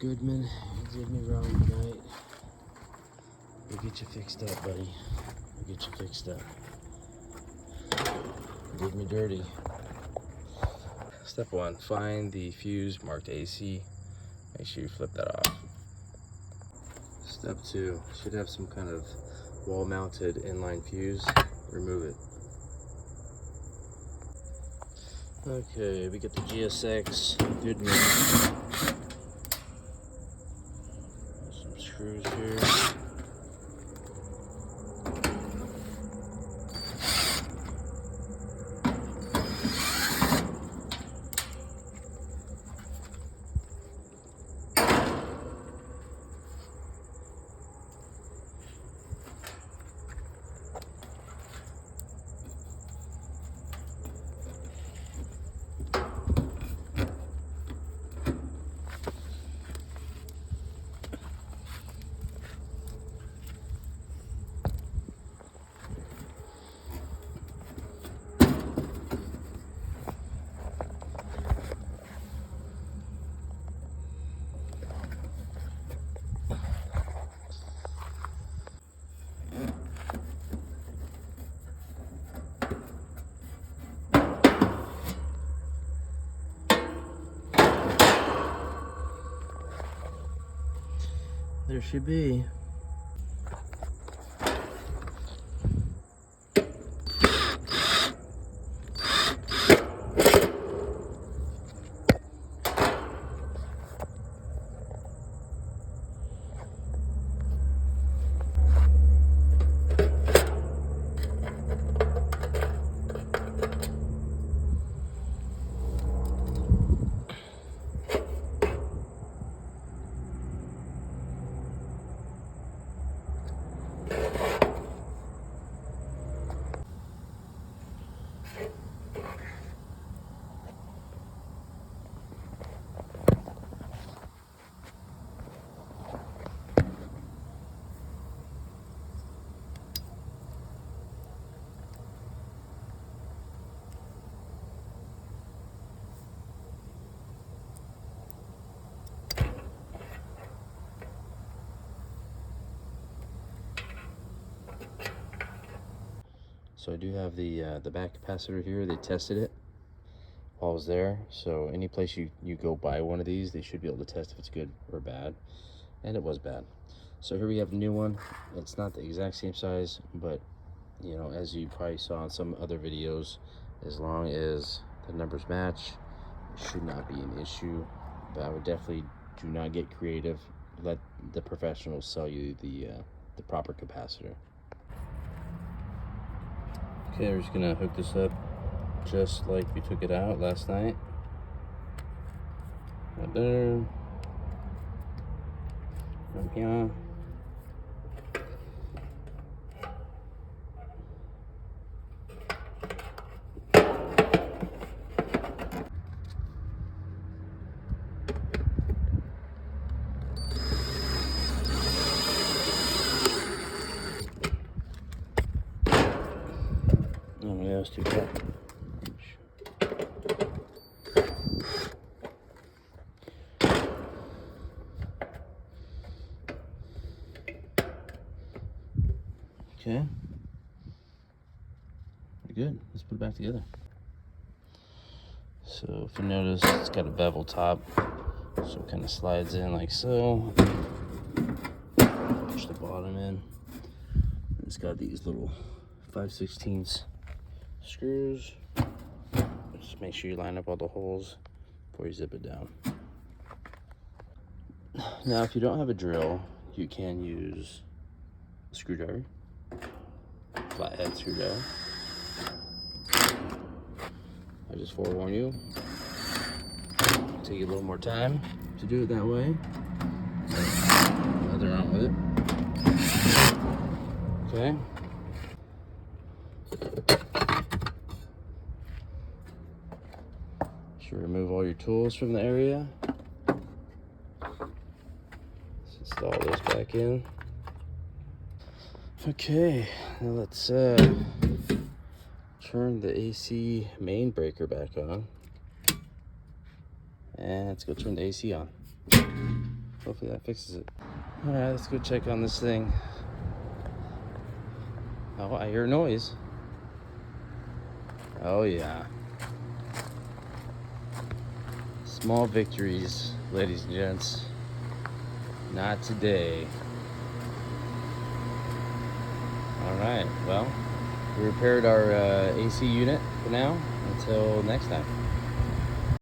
Goodman, you did me wrong tonight. We'll get you fixed up, buddy. We'll get you fixed up. You did me dirty. Step 1, find the fuse marked AC. Make sure you flip that off. Step 2, should have some kind of wall-mounted inline fuse. Remove it. Okay, we get the GSX Goodman. Some screws here. There should be. So I do have the back capacitor here. They tested it while I was there. So any place you go buy one of these, they should be able to test if it's good or bad. And it was bad. So here we have the new one. It's not the exact same size, but you know, as you probably saw in some other videos, as long as the numbers match, it should not be an issue. But I would definitely do not get creative. Let the professionals sell you the proper capacitor. Okay, we're just gonna hook this up just like we took it out last night. Right there. Right here. Oh yeah, it's too bad. Okay. Pretty good. Let's put it back together. So if you notice, it's got a bevel top, so it kind of slides in like so. Push the bottom in. It's got these little 5/16 screws. Just make sure you line up all the holes before you zip it down. Now, if you don't have a drill, you can use a screwdriver, flathead screwdriver. I just forewarn you, take a little more time to do it that way. Leather out with it. Okay. Should remove all your tools from the area. Let's install this back in. Okay, now let's turn the AC main breaker back on. And let's go turn the AC on. Hopefully that fixes it. All right, let's go check on this thing. Oh, I hear a noise. Oh yeah. Small victories, ladies and gents. Not today. All right, well, we repaired our AC unit for now. Until next time.